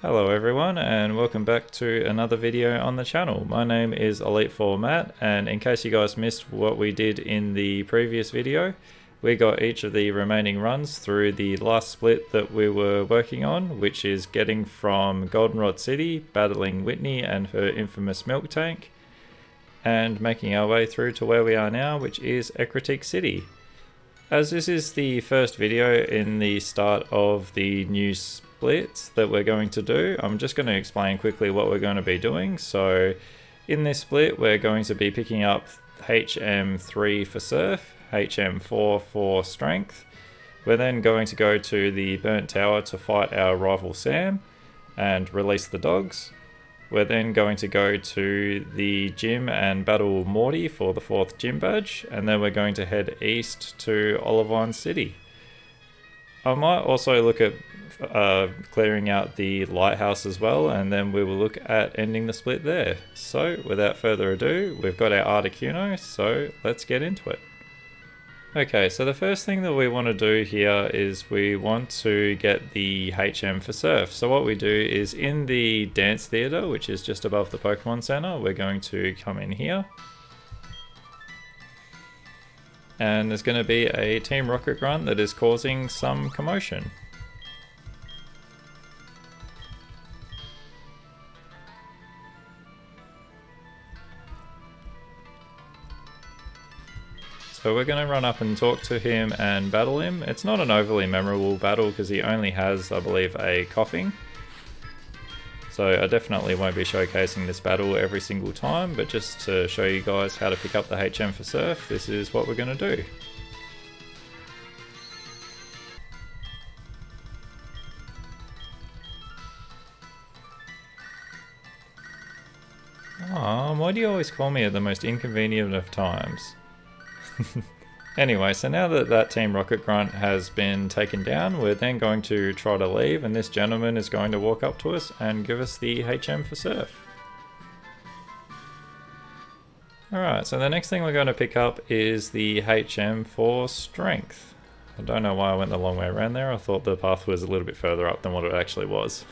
Hello everyone and welcome back to another video on the channel. My name is EliteFourMatt, and in case you guys missed what we did in the previous video, we got each of the remaining runs through the last split that we were working on, which is getting from Goldenrod City, battling Whitney and her infamous milk tank, and making our way through to where we are now, which is Ecruteak City. As this is the first video in the start of the new splits that we're going to do, I'm just going to explain quickly what we're going to be doing. So in this split we're going to be picking up HM3 for Surf, HM4 for Strength. We're then going to go to the Burnt Tower to fight our rival Sam and release the dogs. We're then going to go to the gym and battle Morty for the 4th gym badge, and then we're going to head east to Olivine City. I might also look at clearing out the lighthouse as well, and then we will look at ending the split there. So without further ado, we've got our Articuno, so let's get into it. Okay, so the first thing that we want to do here is we want to get the HM for Surf. So what we do is in the dance theatre, which is just above the Pokemon Center, we're going to come in here. And there's going to be a Team Rocket grunt that is causing some commotion. So we're going to run up and talk to him and battle him. It's not an overly memorable battle because he only has, I believe, a coughing. So I definitely won't be showcasing this battle every single time, but just to show you guys how to pick up the HM for Surf, this is what we're going to do. Aw, why do you always call me at the most inconvenient of times? Anyway, so now that that Team Rocket grunt has been taken down, we're then going to try to leave, and this gentleman is going to walk up to us and give us the HM for Surf. Alright, so the next thing we're going to pick up is the HM for Strength. I don't know why I went the long way around there. I thought the path was a little bit further up than what it actually was.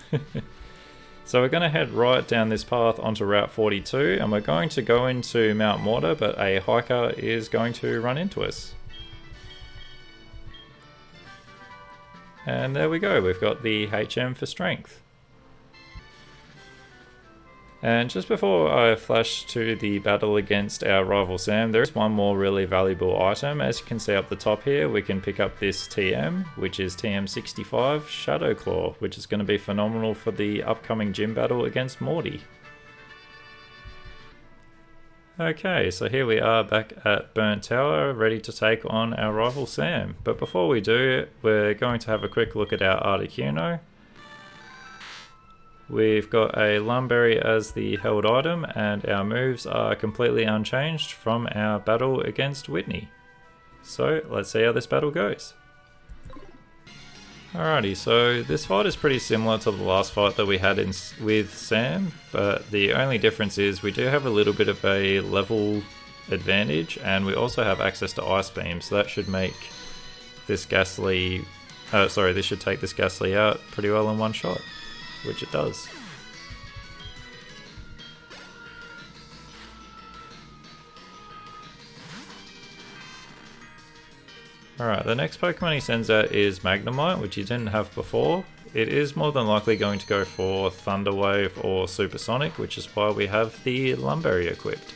So we're going to head right down this path onto Route 42, and we're going to go into Mount Mortar, but a hiker is going to run into us. And there we go, we've got the HM for Strength. And just before I flash to the battle against our rival Sam, there is one more really valuable item. As you can see up the top here, we can pick up this TM, which is TM65 Shadow Claw, which is going to be phenomenal for the upcoming gym battle against Morty. Okay, so here we are back at Burnt Tower, ready to take on our rival Sam. But before we do, we're going to have a quick look at our Articuno. We've got a Lumberry as the held item, and our moves are completely unchanged from our battle against Whitney. So let's see how this battle goes. Alrighty, so this fight is pretty similar to the last fight that we had with Sam, but the only difference is we do have a little bit of a level advantage, and we also have access to Ice Beam, so that should make this Ghastly, this should take this Ghastly out pretty well in one shot. Which it does. Alright, the next Pokemon he sends out is Magnemite, which he didn't have before. It is more than likely going to go for Thunder Wave or Supersonic, which is why we have the Lumberry equipped.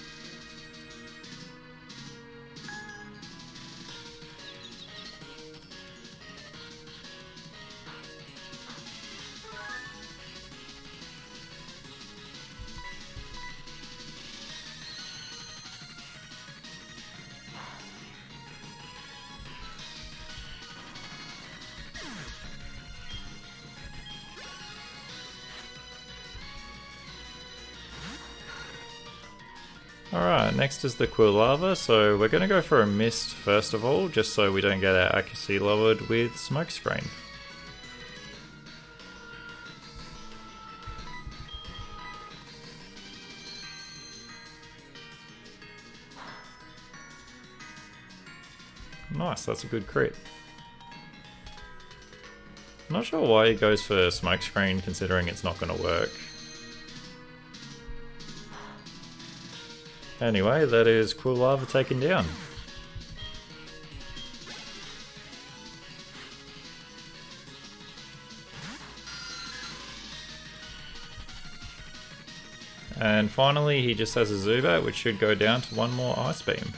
Alright, next is the Quillava, so we're going to go for a Mist first of all, just so we don't get our accuracy lowered with Smokescreen. Nice, that's a good crit. Not sure why he goes for smokescreen considering it's not going to work. Anyway, that is Cool Lava taken down. And finally he just has a Zubat, which should go down to one more Ice Beam.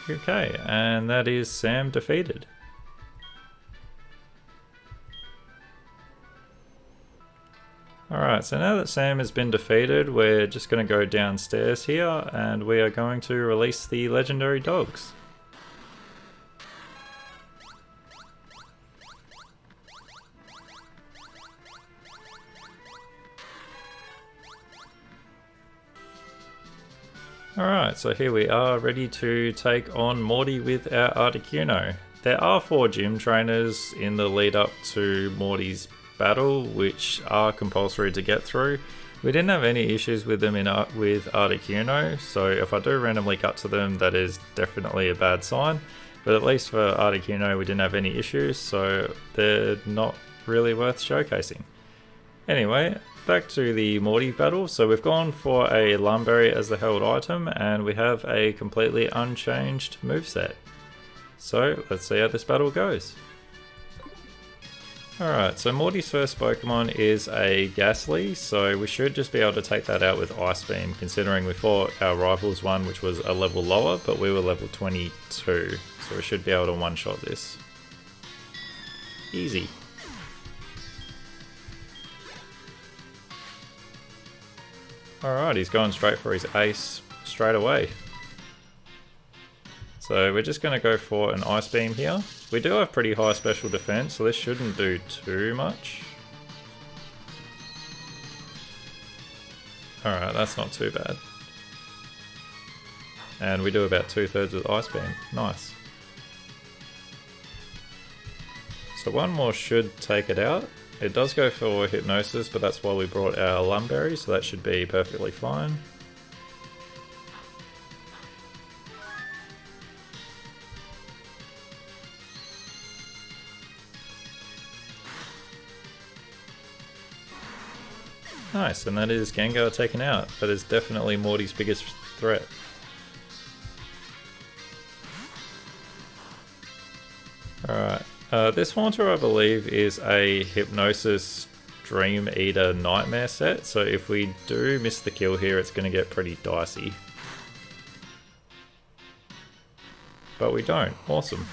Okay, and that is Sam defeated. Alright, so now that Sam has been defeated, we're just going to go downstairs here and we are going to release the legendary dogs. Alright, so here we are ready to take on Morty with our Articuno. There are 4 gym trainers in the lead up to Morty's battle, which are compulsory to get through. We didn't have any issues with them with Articuno, so if I do randomly cut to them, that is definitely a bad sign. But at least for Articuno we didn't have any issues, so they're not really worth showcasing. Anyway, back to the Morty battle. So we've gone for a Lumberry as the held item, and we have a completely unchanged moveset. So let's see how this battle goes. Alright, so Morty's first Pokemon is a Ghastly, so we should just be able to take that out with Ice Beam, considering we fought our rivals one which was a level lower, but we were level 22, so we should be able to one-shot this. Easy. Alright, he's going straight for his ace straight away. So we're just going to go for an Ice Beam here. We do have pretty high special defense, so this shouldn't do too much. Alright, that's not too bad. And we do about 2/3 with Ice Beam. Nice. So one more should take it out. It does go for Hypnosis, but that's why we brought our Lumberry, so that should be perfectly fine. Nice, and that is Gengar taken out. That is definitely Morty's biggest threat. Alright, this Haunter I believe is a Hypnosis Dream Eater Nightmare set, so if we do miss the kill here it's going to get pretty dicey. But we don't. Awesome.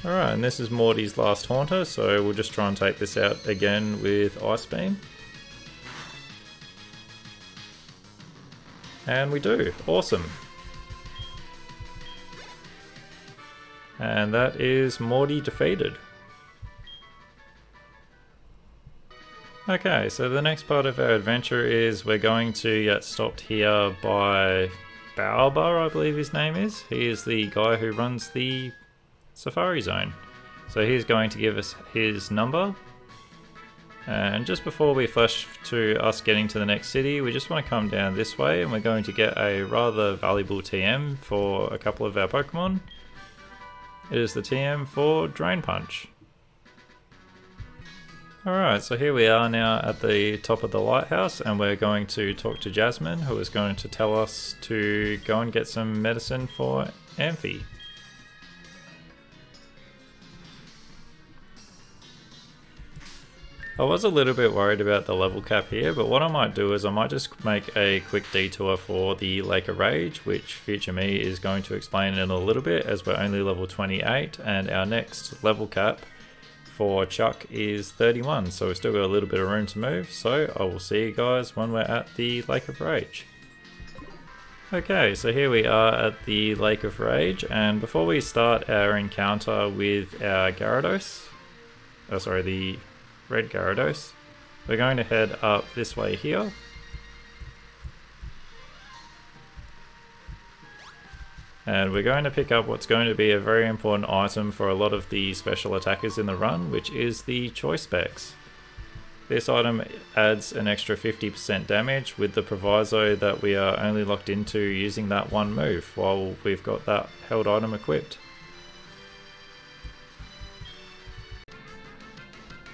Alright, and this is Morty's last Haunter, so we'll just try and take this out again with Ice Beam. And we do. Awesome. And that is Morty defeated. Okay, so the next part of our adventure is we're going to get stopped here by Baobar, I believe his name is. He is the guy who runs the Safari Zone. So he's going to give us his number. And just before we flash to us getting to the next city, we just want to come down this way and we're going to get a rather valuable TM for a couple of our Pokemon. It is the TM for Drain Punch. Alright, so here we are now at the top of the lighthouse and we're going to talk to Jasmine, who is going to tell us to go and get some medicine for Amphy. I was a little bit worried about the level cap here, but what I might do is I might just make a quick detour for the Lake of Rage, which future me is going to explain in a little bit, as we're only level 28 and our next level cap for Chuck is 31, so we've still got a little bit of room to move, so I will see you guys when we're at the Lake of Rage. Okay, so here we are at the Lake of Rage, and before we start our encounter with our Gyarados, the Red Gyarados, we're going to head up this way here. And we're going to pick up what's going to be a very important item for a lot of the special attackers in the run, which is the Choice Specs. This item adds an extra 50% damage with the proviso that we are only locked into using that one move while we've got that held item equipped.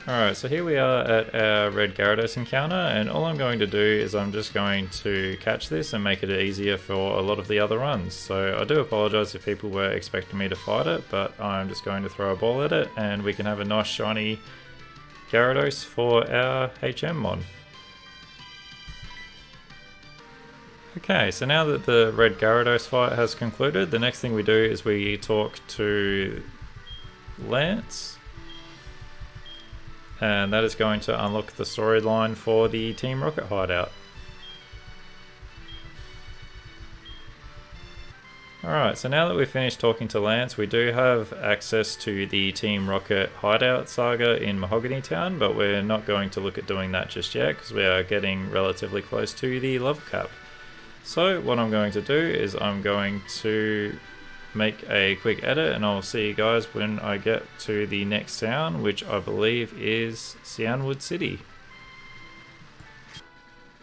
Alright, so here we are at our red Gyarados encounter, and all I'm going to do is I'm just going to catch this and make it easier for a lot of the other runs. So I do apologise if people were expecting me to fight it, but I'm just going to throw a ball at it and we can have a nice shiny Gyarados for our HM mod. Okay, so now that the red Gyarados fight has concluded, the next thing we do is we talk to Lance. And that is going to unlock the storyline for the Team Rocket hideout. Alright, so now that we've finished talking to Lance, we do have access to the Team Rocket hideout saga in Mahogany Town, but we're not going to look at doing that just yet because we are getting relatively close to the level cap. So what I'm going to do is I'm going to make a quick edit and I'll see you guys when I get to the next town, which I believe is Cianwood City.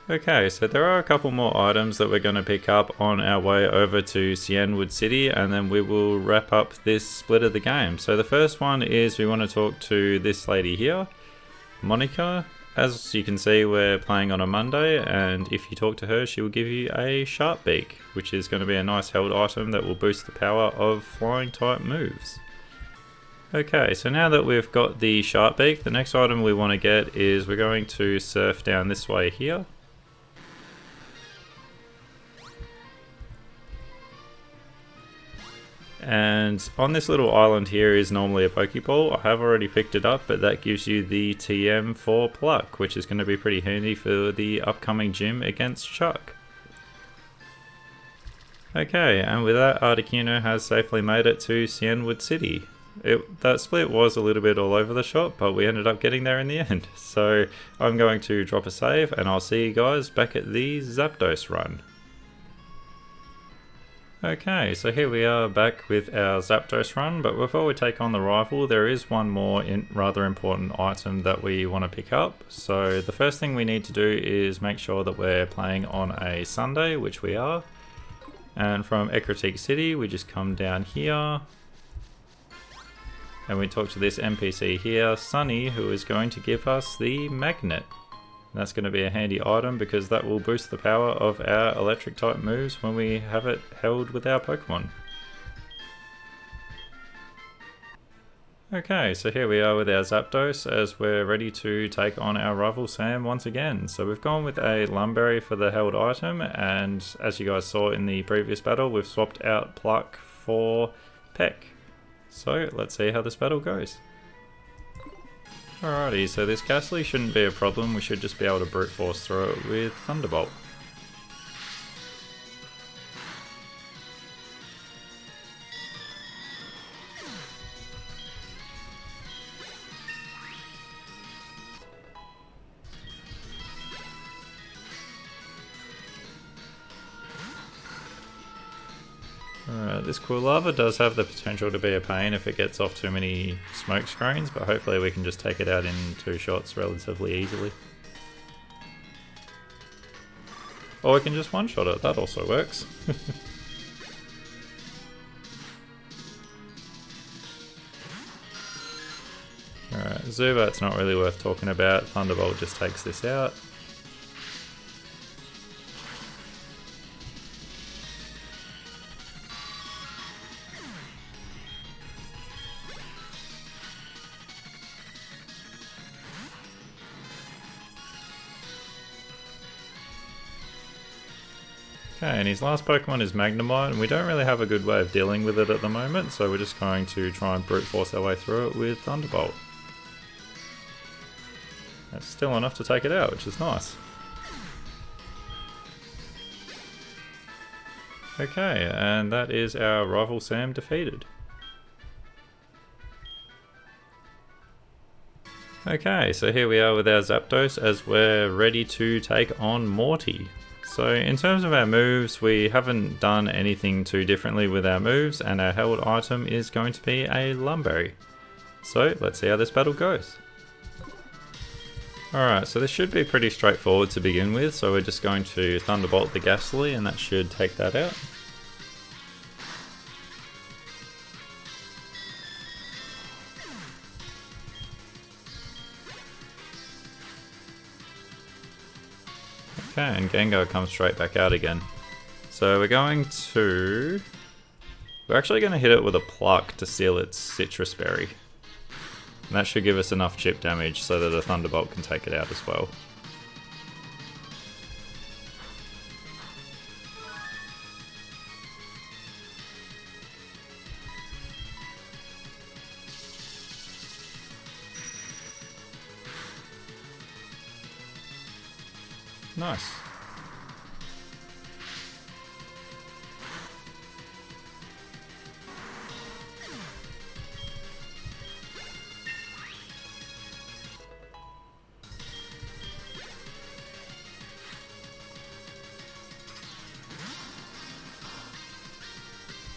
Okay, so there are a couple more items that we're going to pick up on our way over to Cianwood City, and then we will wrap up this split of the game. So the first one is we want to talk to this lady here, Monica. As you can see, we're playing on a Monday, and if you talk to her, she will give you a Sharp Beak, which is going to be a nice held item that will boost the power of flying type moves. Okay, so now that we've got the Sharp Beak, the next item we want to get is we're going to surf down this way here. And on this little island here is normally a Pokeball. I have already picked it up, but that gives you the TM for Pluck, which is going to be pretty handy for the upcoming gym against Chuck. Okay, and with that, Articuno has safely made it to Cianwood City. That split was a little bit all over the shop, but we ended up getting there in the end. So I'm going to drop a save, and I'll see you guys back at the Zapdos run. Okay, so here we are back with our Zapdos run, but before we take on the rival, there is one more rather important item that we want to pick up. So the first thing we need to do is make sure that we're playing on a Sunday, which we are. And from Ecruteak City, we just come down here. And we talk to this NPC here, Sunny, who is going to give us the magnet. That's going to be a handy item because that will boost the power of our electric type moves when we have it held with our Pokemon. Okay, so here we are with our Zapdos as we're ready to take on our rival Sam once again. So we've gone with a Lumberry for the held item, and as you guys saw in the previous battle, we've swapped out Pluck for Peck. So let's see how this battle goes. Alrighty, so this Ghastly shouldn't be a problem, we should just be able to brute force through it with Thunderbolt. Alright, this Cool Lava does have the potential to be a pain if it gets off too many smoke screens, but hopefully we can just take it out in 2 shots relatively easily. Or we can just one-shot it, that also works. Alright, Zubat's not really worth talking about, Thunderbolt just takes this out. Okay, and his last Pokemon is Magnemite, and we don't really have a good way of dealing with it at the moment, so we're just going to try and brute force our way through it with Thunderbolt. That's still enough to take it out, which is nice. Okay, and that is our rival Sam defeated. Okay, so here we are with our Zapdos as we're ready to take on Morty. So in terms of our moves, we haven't done anything too differently with our moves, and our held item is going to be a Lumberry. So let's see how this battle goes. Alright, so this should be pretty straightforward to begin with, so we're just going to Thunderbolt the Ghastly and that should take that out. Okay, and Gengar comes straight back out again. So we're actually going to hit it with a Pluck to steal its Citrus Berry. And that should give us enough chip damage so that a Thunderbolt can take it out as well. Nice.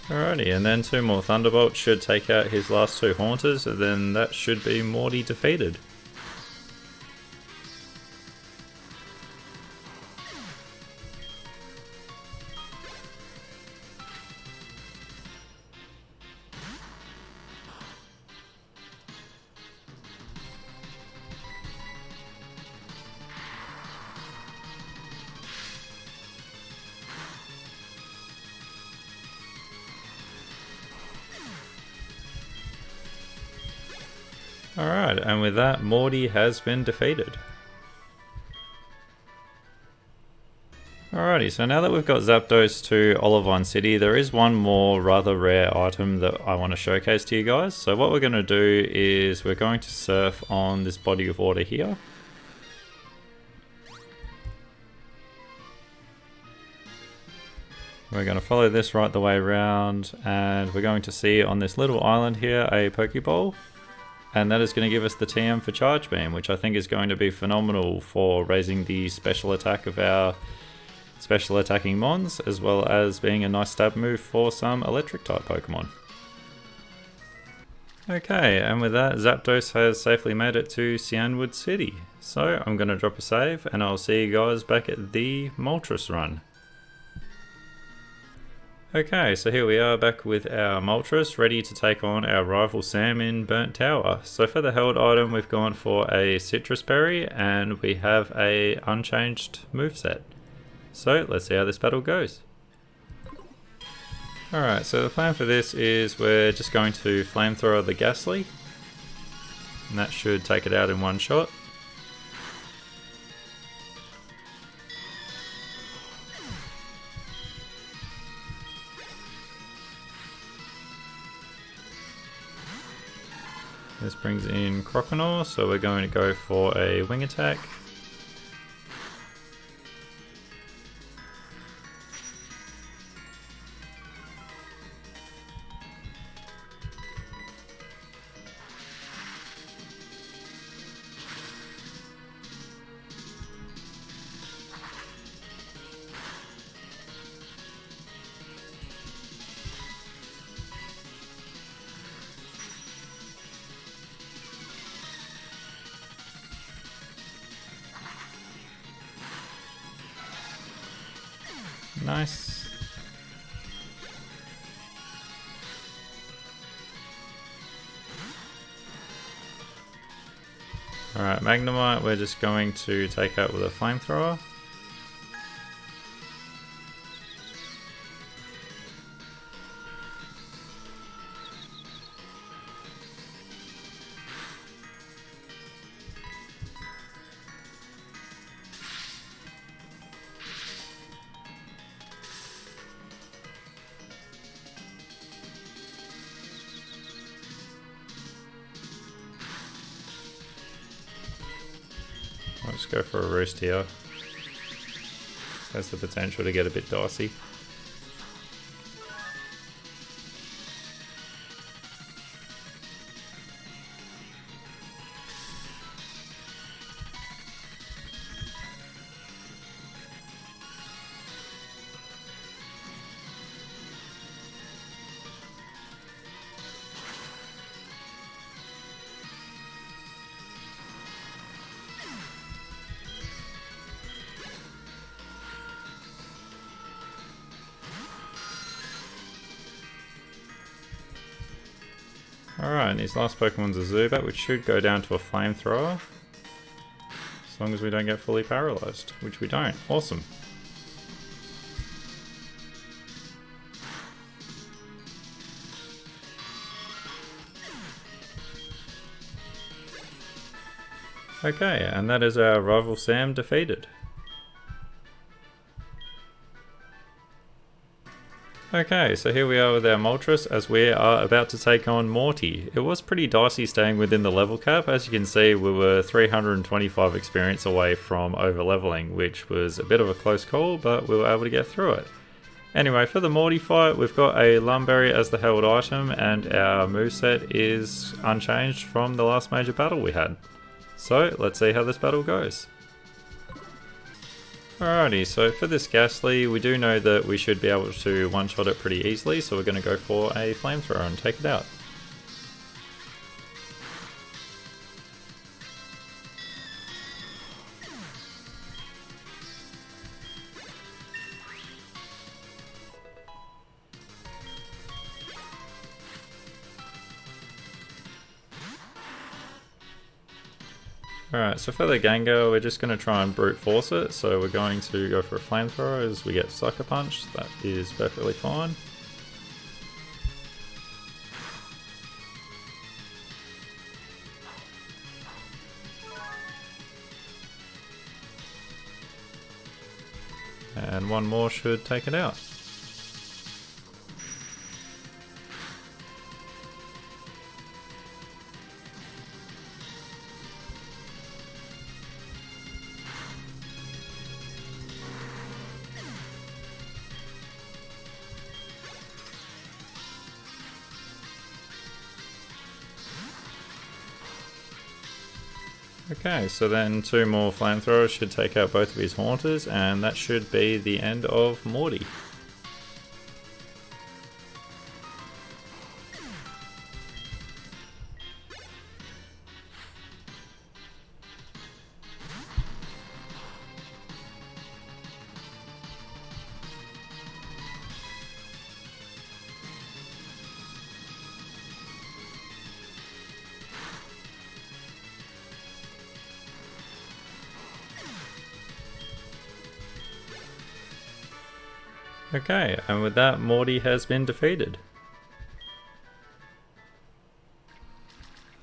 Alrighty, and then 2 more Thunderbolts should take out his last 2 Haunters, and then that should be Morty defeated. Alright, and with that, Morty has been defeated. Alrighty, so now that we've got Zapdos to Olivine City, there is one more rather rare item that I want to showcase to you guys. So what we're going to do is we're going to surf on this body of water here. We're going to follow this right the way around, and we're going to see on this little island here a Pokeball. And that is going to give us the TM for Charge Beam, which I think is going to be phenomenal for raising the special attack of our special attacking Mons, as well as being a nice stab move for some electric type Pokemon. Okay, and with that, Zapdos has safely made it to Cianwood City. So I'm going to drop a save, and I'll see you guys back at the Moltres run. Okay, so here we are back with our Moltres, ready to take on our rival Sam in Burnt Tower. So for the held item, we've gone for a Citrus Berry, and we have a unchanged moveset. So let's see how this battle goes. Alright, so the plan for this is we're just going to Flamethrower the Ghastly, and that should take it out in one shot. This brings in Croconaw, so we're going to go for a wing attack. Nice. Alright, Magnemite we're just going to take out with a Flamethrower. I'll just go for a Roost here. Has the potential to get a bit dicey. Alright, and his last Pokemon's a Zubat, which should go down to a Flamethrower. As long as we don't get fully paralyzed, which we don't. Awesome. Okay, and that is our rival Sam defeated. Okay, so here we are with our Moltres as we are about to take on Morty. It was pretty dicey staying within the level cap. As you can see, we were 325 experience away from over leveling, which was a bit of a close call, but we were able to get through it. Anyway, for the Morty fight, we've got a Lumberry as the held item, and our moveset is unchanged from the last major battle we had. So, let's see how this battle goes. Alrighty, so for this Ghastly, we do know that we should be able to one-shot it pretty easily, so we're going to go for a Flamethrower and take it out. Alright, so for the Gengar, we're just going to try and brute force it, so we're going to go for a Flamethrower as we get Sucker Punch. That is perfectly fine. And one more should take it out. Okay, so then two more Flamethrowers should take out both of his Haunters, and that should be the end of Morty. Okay, and with that, Morty has been defeated.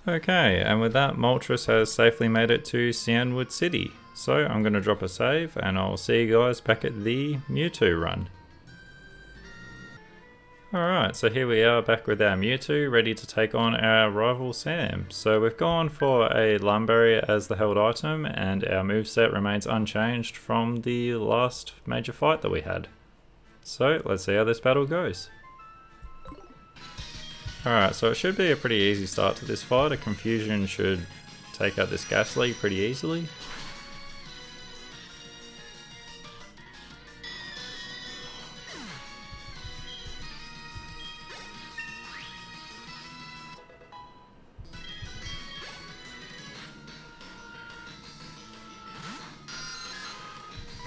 Okay, and with that, Moltres has safely made it to Cianwood City. So I'm going to drop a save, and I'll see you guys back at the Mewtwo run. Alright, so here we are back with our Mewtwo, ready to take on our rival Sam. So we've gone for a Lumberry as the held item, and our moveset remains unchanged from the last major fight that we had. So let's see how this battle goes. Alright, so it should be a pretty easy start to this fight. A Confusion should take out this Ghastly pretty easily.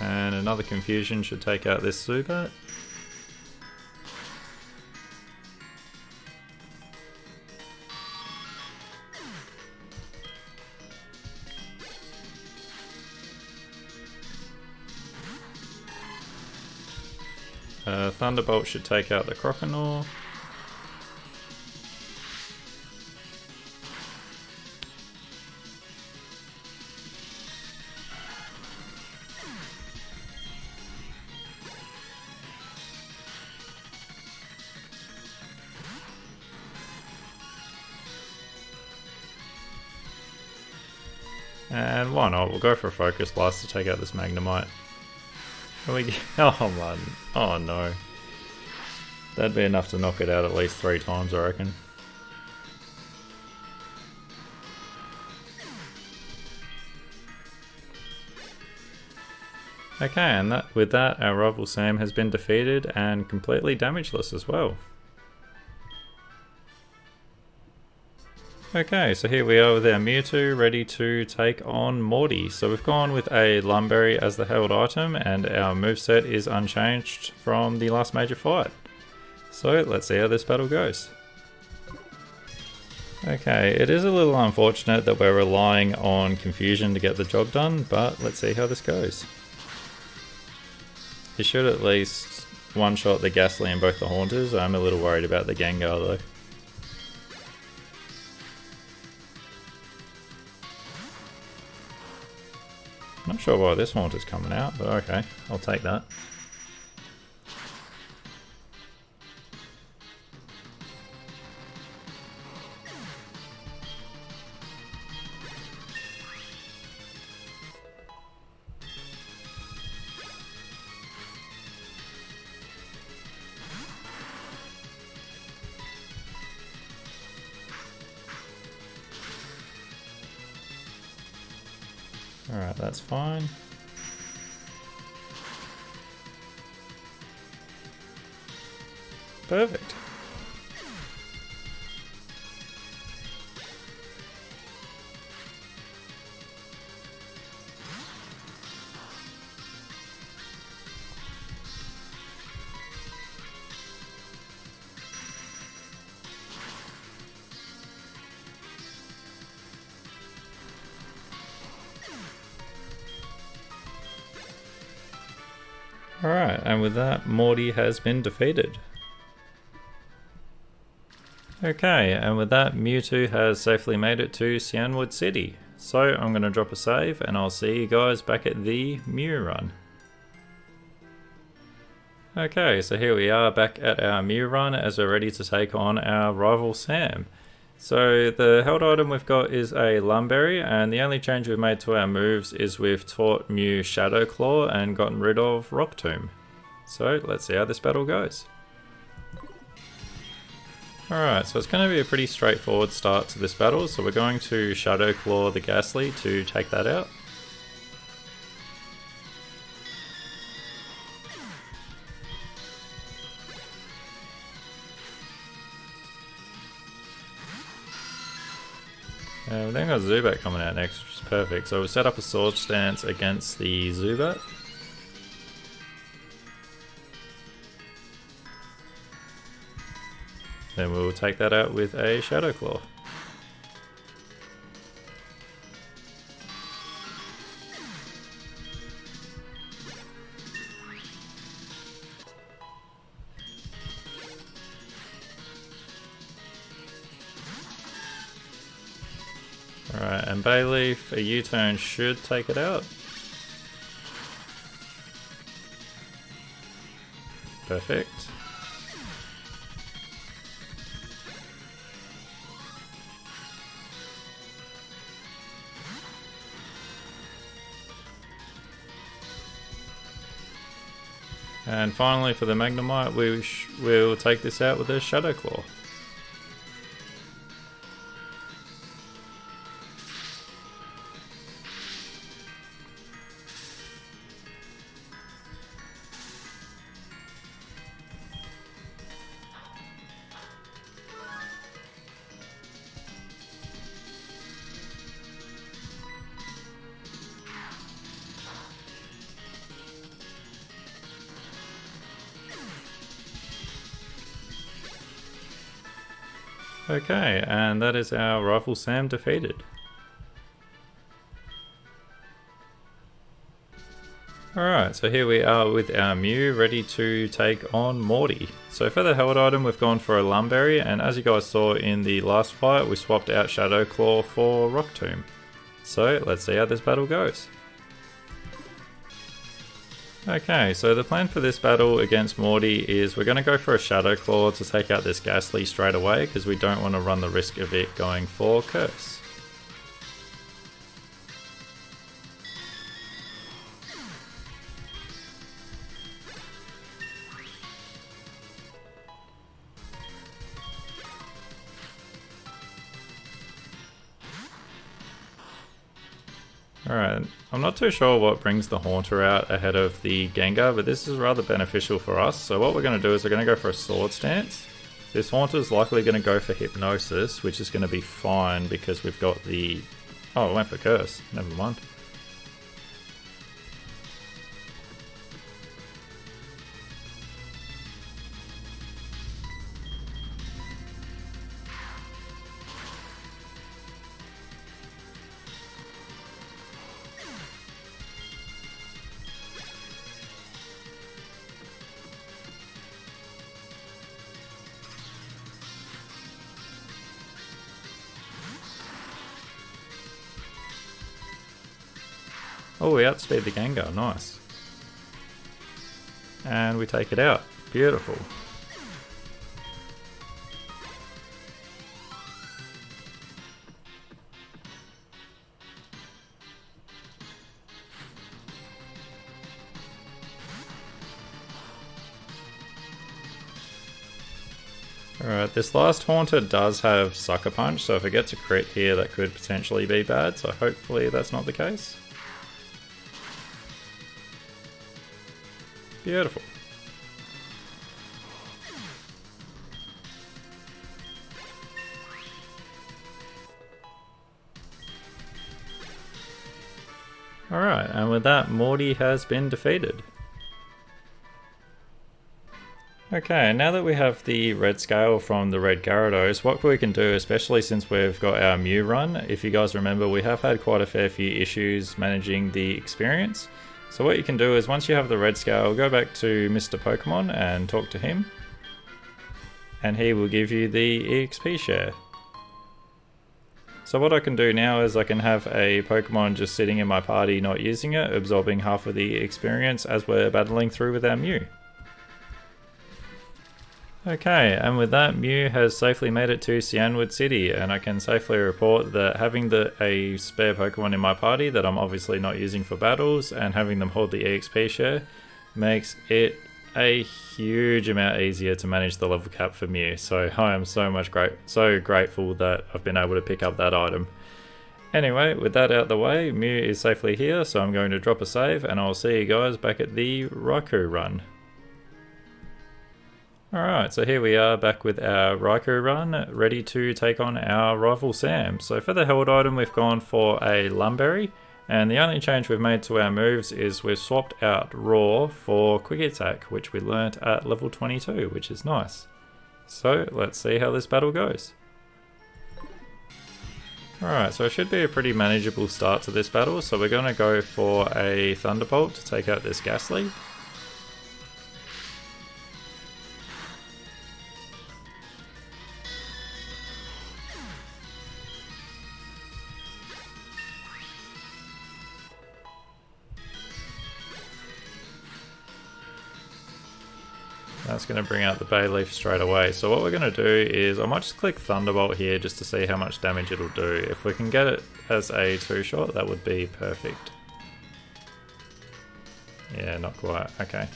And another Confusion should take out this Zubat. Thunderbolt should take out the Croconaw. And why not? We'll go for a Focus Blast to take out this Magnemite. Can we get... Oh man. Oh no. That'd be enough to knock it out at least 3 times, I reckon. Okay, and with that, our rival Sam has been defeated and completely damageless as well. Okay, so here we are with our Mewtwo ready to take on Morty. So we've gone with a Lumberry as the held item, and our moveset is unchanged from the last major fight. So let's see how this battle goes. Okay, it is a little unfortunate that we're relying on confusion to get the job done, but let's see how this goes. You should at least one-shot the Ghastly and both the Haunters. I'm a little worried about the Gengar though. Not sure why this Haunter's coming out, but okay, I'll take that. Alright, that's fine. Perfect. Alright, and with that, Morty has been defeated. Okay, and with that, Mewtwo has safely made it to Cianwood City. So I'm going to drop a save, and I'll see you guys back at the Mew run. Okay, so here we are back at our Mew run as we're ready to take on our rival Sam. So the held item we've got is a Lumberry, and the only change we've made to our moves is we've taught Mew Shadow Claw and gotten rid of Rock Tomb. So let's see how this battle goes. Alright, so it's going to be a pretty straightforward start to this battle, so we're going to Shadow Claw the Ghastly to take that out. We've then got Zubat coming out next, which is perfect. So we'll set up a Sword Stance against the Zubat. Then we'll take that out with a Shadow Claw. Alright, and Bayleaf, a U-turn should take it out. Perfect. And finally for the Magnemite, we'll take this out with a Shadow Claw. Okay, and that is our rival Sam defeated. Alright, so here we are with our Mew ready to take on Morty. So for the held item we've gone for a Lumberry, and as you guys saw in the last fight we swapped out Shadow Claw for Rock Tomb. So let's see how this battle goes. Okay, so the plan for this battle against Morty is we're going to go for a Shadow Claw to take out this Ghastly straight away because we don't want to run the risk of it going for Curse. Alright, I'm not too sure what brings the Haunter out ahead of the Gengar, but this is rather beneficial for us. So what we're going to do is we're going to go for a Sword Stance. This Haunter is likely going to go for Hypnosis, which is going to be fine because we've got the... Oh, it went for Curse. Never mind. Oh, we outspeed the Gengar, nice. And we take it out, beautiful. Alright, this last Haunter does have Sucker Punch, so if it gets a crit here that could potentially be bad, so hopefully that's not the case. Beautiful. Alright, and with that, Morty has been defeated. Okay, now that we have the red scale from the red Gyarados, what we can do, especially since we've got our Mew run, if you guys remember, we have had quite a fair few issues managing the experience. So what you can do is once you have the red scale, go back to Mr. Pokemon and talk to him, and he will give you the EXP share. So what I can do now is I can have a Pokemon just sitting in my party not using it, absorbing half of the experience as we're battling through with our Mew. Okay, and with that, Mew has safely made it to Cianwood City, and I can safely report that having a spare Pokemon in my party that I'm obviously not using for battles, and having them hold the EXP share, makes it a huge amount easier to manage the level cap for Mew. So I am so grateful that I've been able to pick up that item. Anyway, with that out the way, Mew is safely here, so I'm going to drop a save, and I'll see you guys back at the Raikou run. Alright, so here we are back with our Raikou run, ready to take on our rival Sam. So for the held item, we've gone for a Lumberry, and the only change we've made to our moves is we've swapped out Roar for Quick Attack, which we learnt at level 22, which is nice. So let's see how this battle goes. Alright, so it should be a pretty manageable start to this battle, so we're going to go for a Thunderbolt to take out this Ghastly. That's going to bring out the Bayleaf straight away. So what we're going to do is I might just click Thunderbolt here just to see how much damage it'll do. If we can get it as a two-shot, that would be perfect. Yeah, not quite. Okay.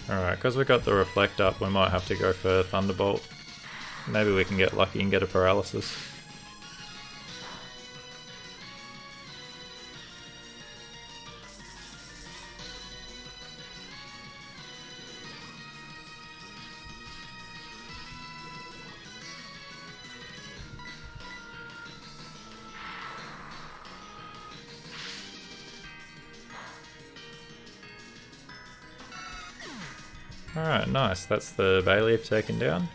Alright, because we got the Reflect up, we might have to go for Thunderbolt. Maybe we can get lucky and get a Paralysis. Alright, nice. That's the Bayleaf taken down.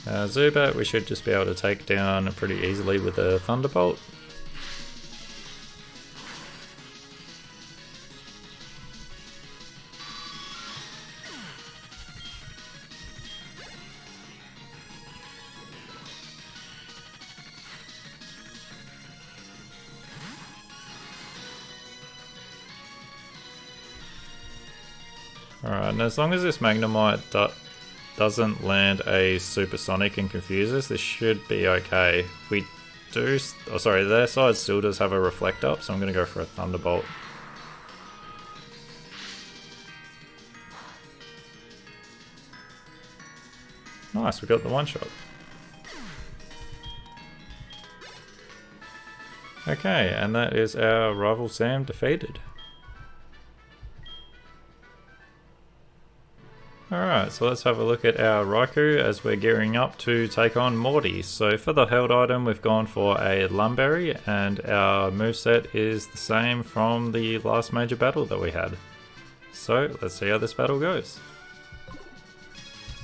Zubat we should just be able to take down pretty easily with a Thunderbolt. Alright, and as long as this Magnemite doesn't land a Supersonic and confuse us, this should be okay. We do... oh sorry, their side still does have a Reflect up, so I'm going to go for a Thunderbolt. Nice, we got the one-shot. Okay, and that is our rival Sam defeated. Alright, so let's have a look at our Raikou as we're gearing up to take on Morty. So for the held item we've gone for a Lumberry, and our moveset is the same from the last major battle that we had. So let's see how this battle goes.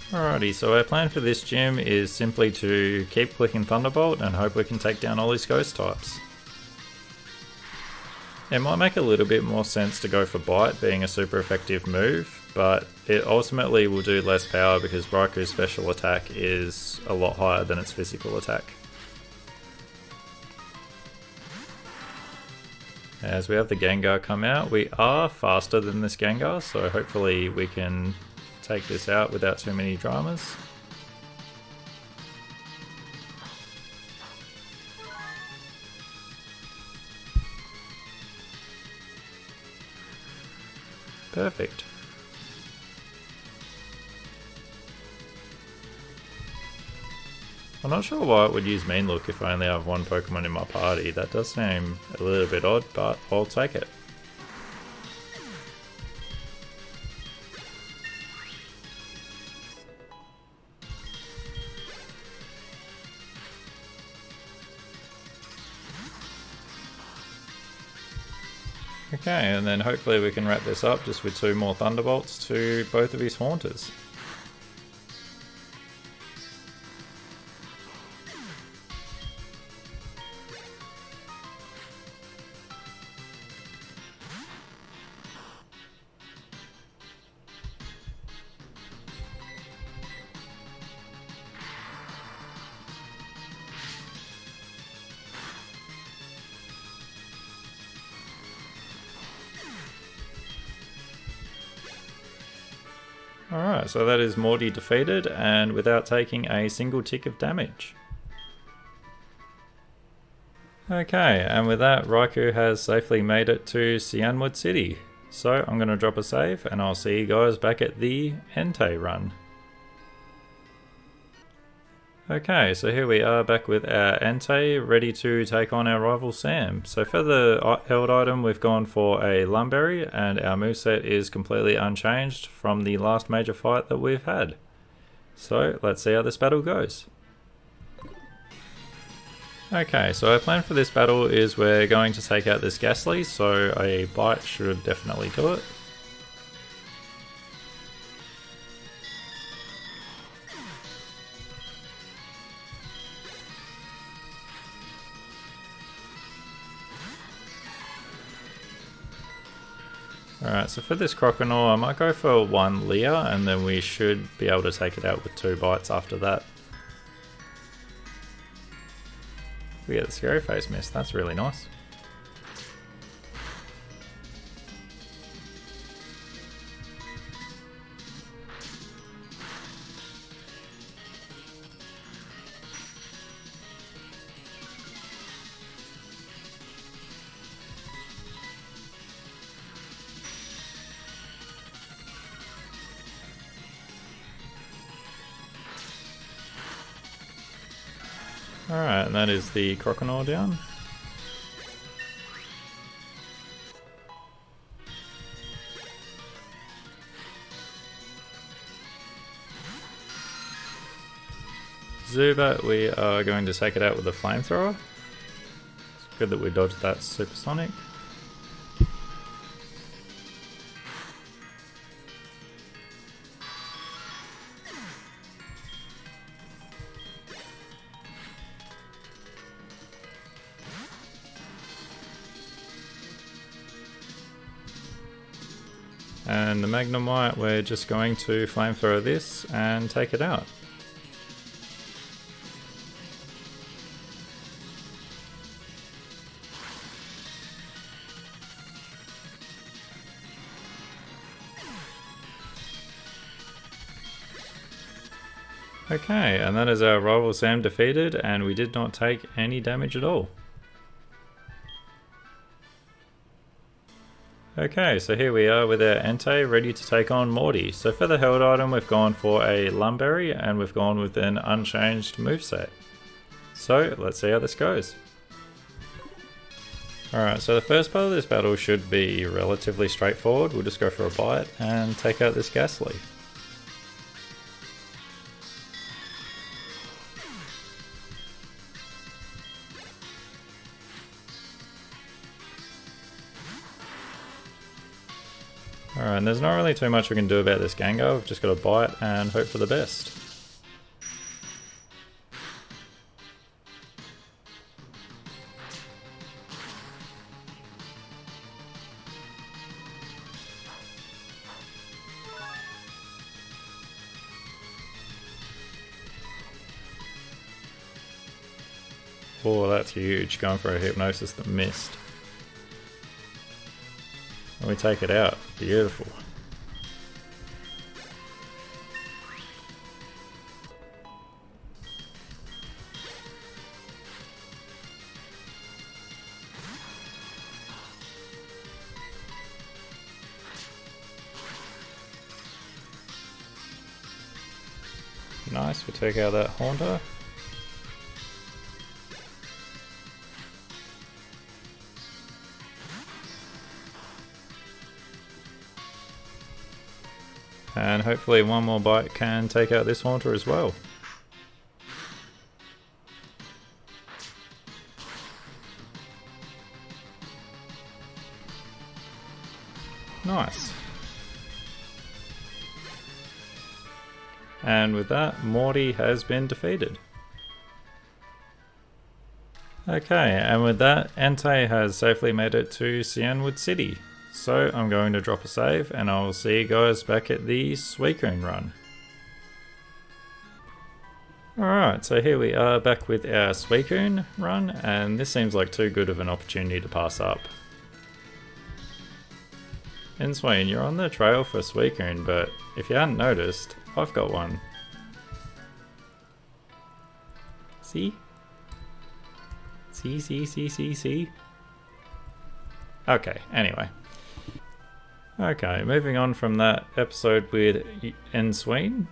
Alrighty, so our plan for this gym is simply to keep clicking Thunderbolt and hope we can take down all these ghost types. It might make a little bit more sense to go for Bite, being a super effective move, but it ultimately will do less power because Raikou's special attack is a lot higher than its physical attack. As we have the Gengar come out, we are faster than this Gengar, so hopefully we can take this out without too many dramas. Perfect. I'm not sure why it would use Mean Look if I only have one Pokemon in my party. That does seem a little bit odd, but I'll take it. Okay, and then hopefully we can wrap this up just with 2 more Thunderbolts to both of his Haunters. Alright, so that is Morty defeated and without taking a single tick of damage. Okay, and with that, Raikou has safely made it to Cianwood City. So I'm going to drop a save and I'll see you guys back at the Entei run. Okay, so here we are back with our Entei, ready to take on our rival Sam. So for the held item, we've gone for a Lumberry, and our moveset is completely unchanged from the last major fight that we've had. So let's see how this battle goes. Okay, so our plan for this battle is we're going to take out this Ghastly, so a Bite should definitely do it. Alright, so for this Croconaw, I might go for 1 Leer, and then we should be able to take it out with 2 bites after that. We get the Scary Face miss, that's really nice. Alright, and that is the Croconaw down. Zubat, we are going to take it out with a Flamethrower. It's good that we dodged that Supersonic. And the Magnemite, we're just going to Flamethrower this and take it out. Okay, and that is our rival Sam defeated, and we did not take any damage at all. Okay, so here we are with our Entei ready to take on Morty. So for the held item, we've gone for a Lumberry and we've gone with an unchanged moveset. So let's see how this goes. Alright, so the first part of this battle should be relatively straightforward. We'll just go for a bite and take out this Ghastly. Alright, and there's not really too much we can do about this Gengar, we've just got to bite and hope for the best. Oh, that's huge, going for a Hypnosis that missed. And we take it out, beautiful. Nice, we take out that Haunter. And hopefully one more bite can take out this Haunter as well. Nice. And with that, Morty has been defeated. Okay, and with that, Entei has safely made it to Cianwood City. So I'm going to drop a save and I will see you guys back at the Suicune run. Alright, so here we are back with our Suicune run, and this seems like too good of an opportunity to pass up. Inswain, you're on the trail for Suicune, but if you hadn't noticed, I've got one. See? See? Okay, anyway. Okay, moving on from that episode with Inswain.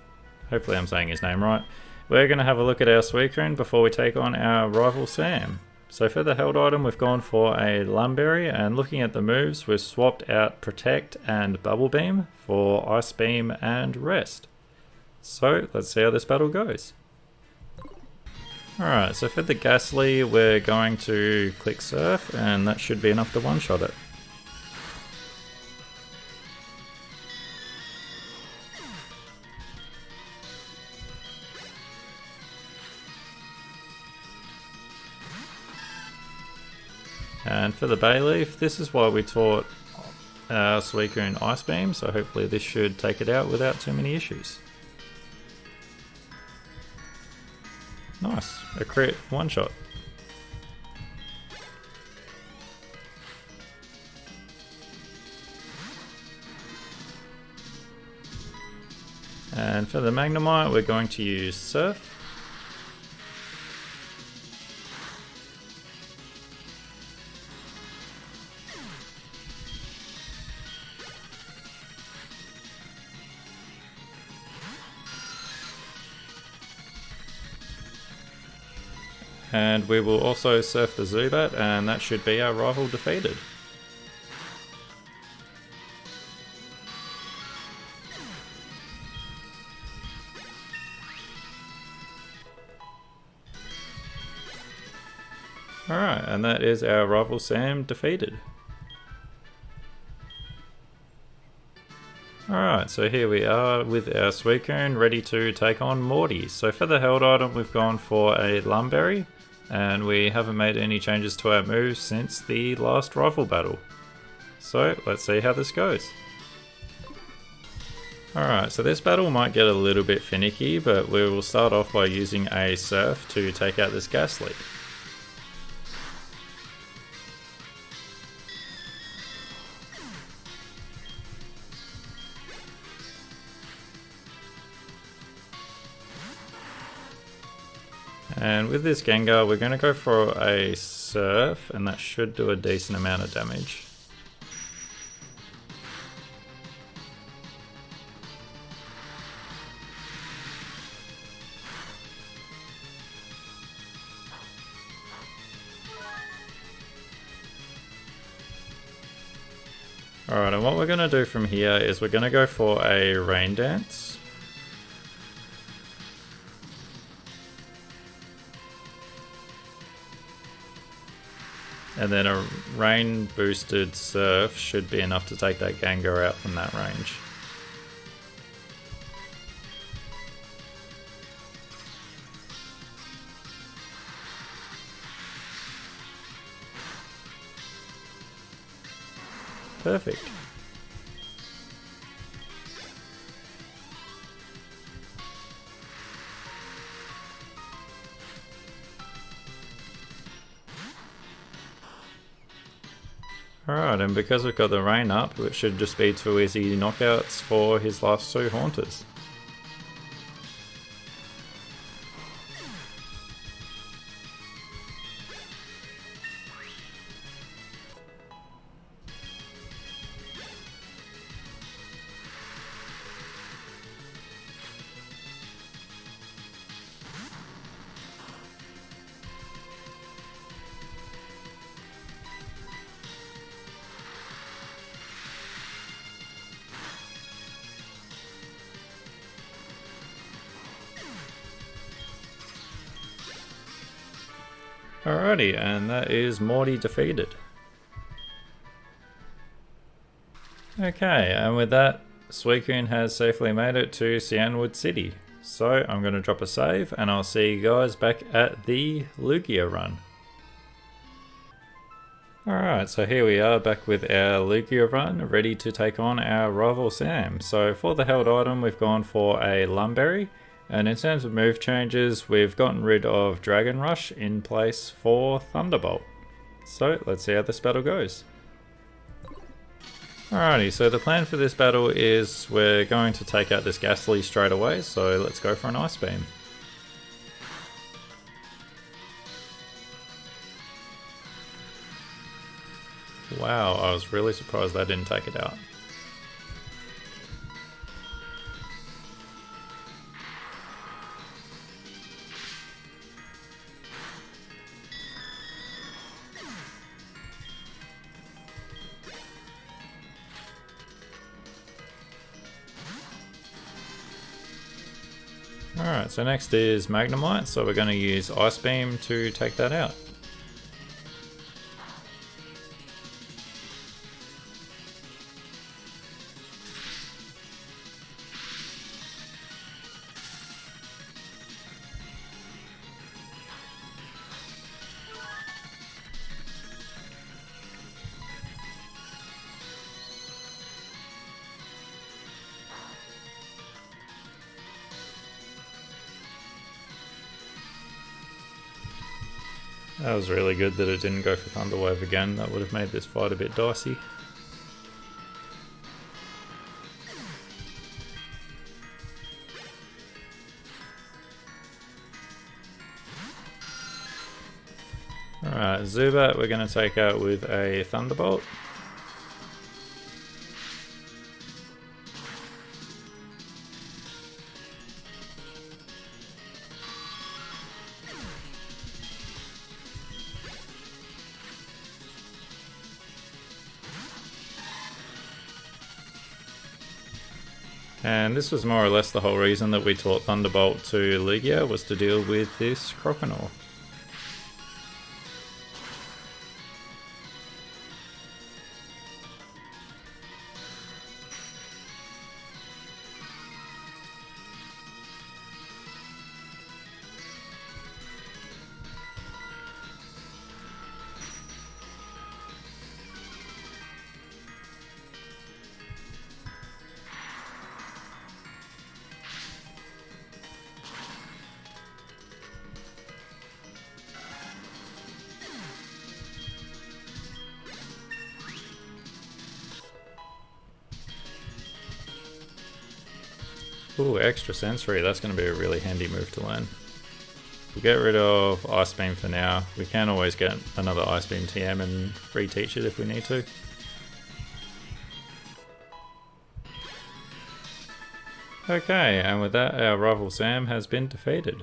Hopefully I'm saying his name right. We're going to have a look at our Suicune before we take on our rival Sam. So for the held item, we've gone for a Lumberry, and looking at the moves, we've swapped out Protect and Bubble Beam for Ice Beam and Rest. So let's see how this battle goes. Alright, so for the Ghastly, we're going to click Surf, and that should be enough to one-shot it. And for the Bayleaf, this is why we taught our Suicune Ice Beam, so hopefully this should take it out without too many issues. Nice, a crit one shot. And for the Magnemite, we're going to use Surf. And we will also surf the Zubat, and that should be our rival defeated. Alright, and that is our rival Sam defeated. Alright, so here we are with our Suicune ready to take on Morty. So for the held item, we've gone for a Lumberry, and we haven't made any changes to our moves since the last rival battle. So let's see how this goes. Alright, so this battle might get a little bit finicky, but we will start off by using a Surf to take out this Ghastly. And with this Gengar, we're going to go for a Surf, and that should do a decent amount of damage. Alright, and what we're going to do from here is we're going to go for a Rain Dance. And then a rain boosted surf should be enough to take that Gengar out from that range. Perfect. Alright, and because we've got the rain up, it should just be 2 easy knockouts for his last 2 Haunters. Alrighty, and that is Morty defeated. Okay, and with that, Suicune has safely made it to Cianwood City. So I'm going to drop a save, and I'll see you guys back at the Lugia run. Alright, so here we are back with our Lugia run, ready to take on our rival Sam. So for the held item, we've gone for a Lumberry. And in terms of move changes, we've gotten rid of Dragon Rush in place for Thunderbolt. So let's see how this battle goes. Alrighty, so the plan for this battle is we're going to take out this Ghastly straight away, so let's go for an Ice Beam. Wow, I was really surprised that didn't take it out. Alright, so next is Magnemite, so we're going to use Ice Beam to take that out. That was really good that it didn't go for Thunder Wave again. That would have made this fight a bit dicey. Alright, Zubat we're going to take out with a Thunderbolt. And this was more or less the whole reason that we taught Thunderbolt to Lugia, was to deal with this Croconaw. Ooh, extra sensory, that's going to be a really handy move to learn. We'll get rid of Ice Beam for now. We can always get another Ice Beam TM and reteach it if we need to. Okay, and with that our rival Sam has been defeated.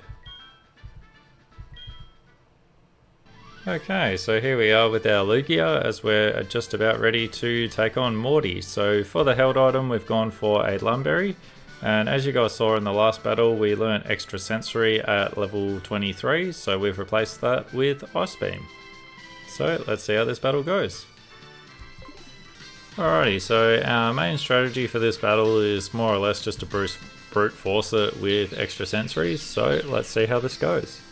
Okay, so here we are with our Lugia as we're just about ready to take on Morty. So for the held item we've gone for a Lumberry. And as you guys saw in the last battle, we learnt extra sensory at level 23, so we've replaced that with Ice Beam. So let's see how this battle goes. Alrighty, so our main strategy for this battle is more or less just to brute force it with extra sensories, so let's see how this goes.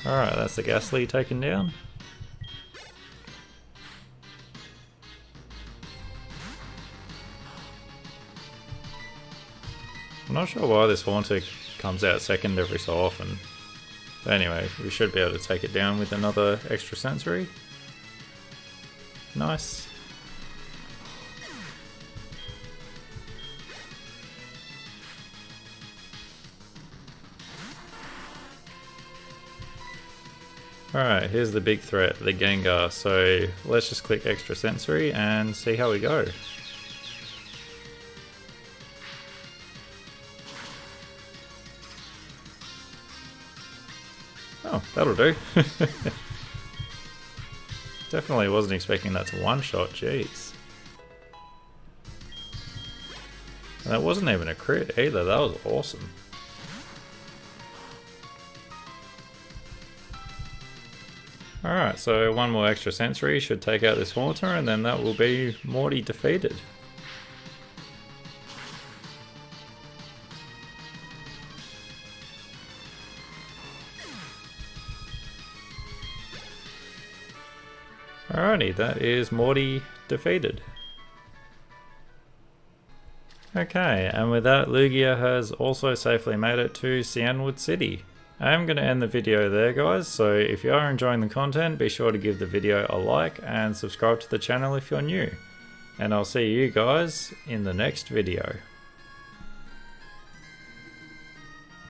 Alright, that's the Ghastly taken down. I'm not sure why this Haunter comes out second every so often. But anyway, we should be able to take it down with another extra sensory. Nice. Alright, here's the big threat, the Gengar. So let's just click extra sensory and see how we go. Oh, that'll do. Definitely wasn't expecting that to one-shot, jeez. And that wasn't even a crit either, that was awesome. Alright, so one more extra sensory should take out this Haunter, and then that will be Morty defeated. Alrighty, that is Morty defeated. Okay, and with that, Lugia has also safely made it to Cianwood City. I am going to end the video there, guys, so if you are enjoying the content, be sure to give the video a like and subscribe to the channel if you're new. And I'll see you guys in the next video.